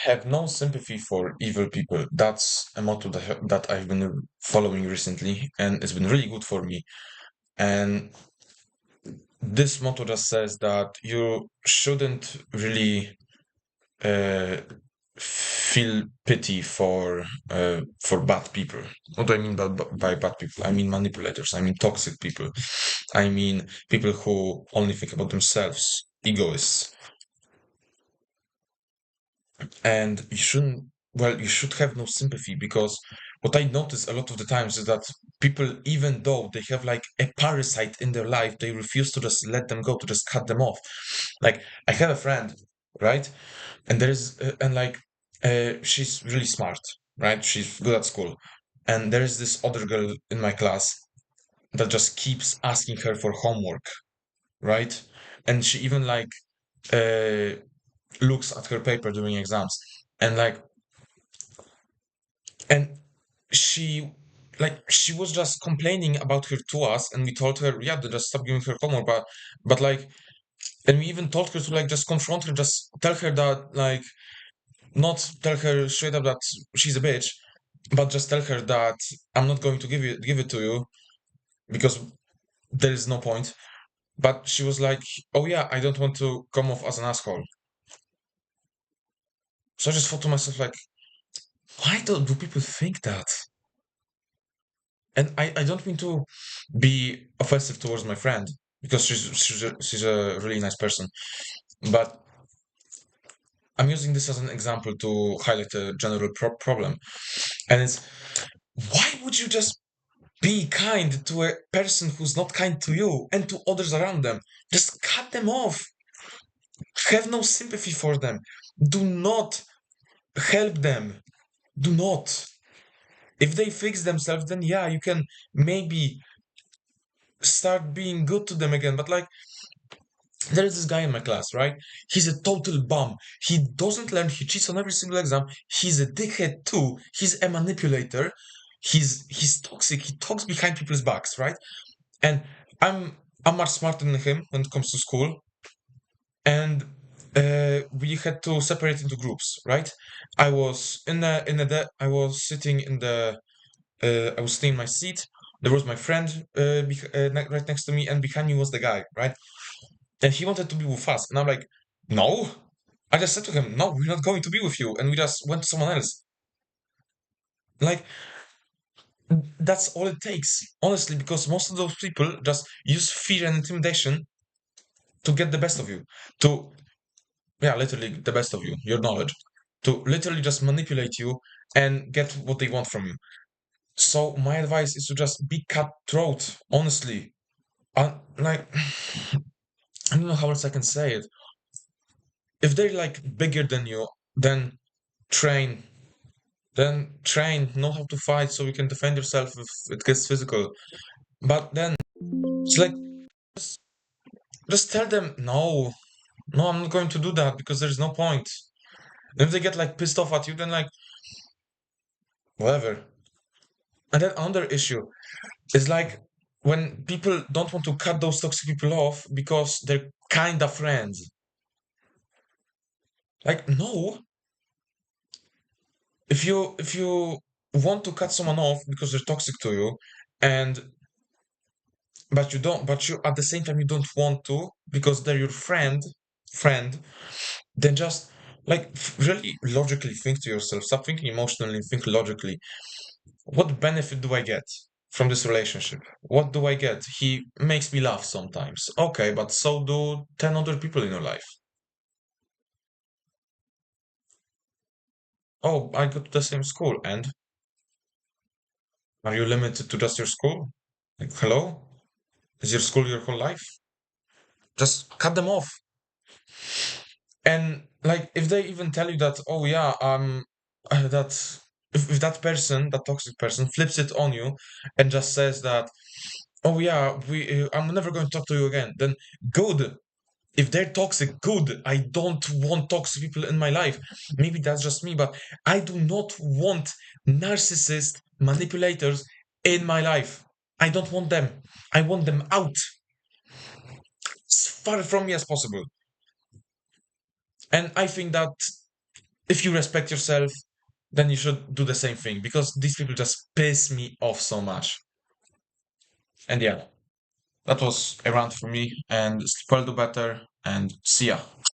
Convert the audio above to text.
have no sympathy for evil people. That's a motto that I've been following recently, and it's been really good for me. And this motto just says that you shouldn't really uh, feel pity for bad people. What do I mean by bad people? I mean manipulators. I mean toxic people. I mean people who only think about themselves, egoists. And you shouldn't, well, you should have no sympathy, because what I notice a lot of the times is that people, even though they have like a parasite in their life, they refuse to just let them go, to just cut them off. Like, I have a friend, right? And she's really smart, right? She's good at school. And there is this other girl in my class that just keeps asking her for homework, right? And she even uh looks at her paper during exams. And and she she was just complaining about her to us, and we told her, yeah, to just stop giving her homework. But and we even told her to just confront her, just tell her that, not tell her straight up that she's a bitch, but just tell her that I'm not going to give it to you, because there is no point. But she was like, oh yeah, I don't want to come off as an asshole. So I just thought to myself, like, why do people think that? And I don't mean to be offensive towards my friend, because she's a really nice person. But I'm using this as an example to highlight a general problem. And it's, why would you just be kind to a person who's not kind to you and to others around them? Just cut them off. Have no sympathy for them. Do not help them. Do not. If they fix themselves, then yeah, you can maybe start being good to them again. But there is this guy in my class, right? He's a total bum. He doesn't learn. He cheats on every single exam. He's a dickhead too. He's a manipulator. He's toxic. He talks behind people's backs, right? And I'm much smarter than him when it comes to school. And we had to separate into groups, right? I was I was sitting in the I was sitting in my seat. There was my friend right next to me, and behind me was the guy, right? And he wanted to be with us. And I'm like, no. I just said to him, no, we're not going to be with you. And we just went to someone else. Like, that's all it takes, honestly, because most of those people just use fear and intimidation to get the best of you. To, yeah, literally the best of you, your knowledge. To literally just manipulate you and get what they want from you. So my advice is to just be cutthroat, honestly. Like, I don't know how else I can say it. If they're bigger than you, then train. Then train, know how to fight so you can defend yourself if it gets physical. But then it's like, just tell them, no, no, I'm not going to do that, because there's no point. And if they get pissed off at you, then whatever. And then another issue is when people don't want to cut those toxic people off because they're kinda friends. No, if you want to cut someone off because they're toxic to you, and but you at the same time you don't want to because they're your friend, then just really logically think to yourself. Stop thinking emotionally and think logically. What benefit do I get from this relationship? What do I get? He makes me laugh sometimes. Okay, but so do 10 other people in your life. Oh, I go to the same school. And are you limited to just your school? Hello? Is your school your whole life? Just cut them off. And if they even tell you that, oh yeah, that if that person, that toxic person, flips it on you and just says that, oh yeah, I'm never going to talk to you again, then good. If they're toxic, good. I don't want toxic people in my life. Maybe that's just me, but I do not want narcissist manipulators in my life. I don't want them. I want them out as far from me as possible. And I think that if you respect yourself, then you should do the same thing because these people just piss me off so much. And yeah, that was a rant for me. And Spell do better and see ya.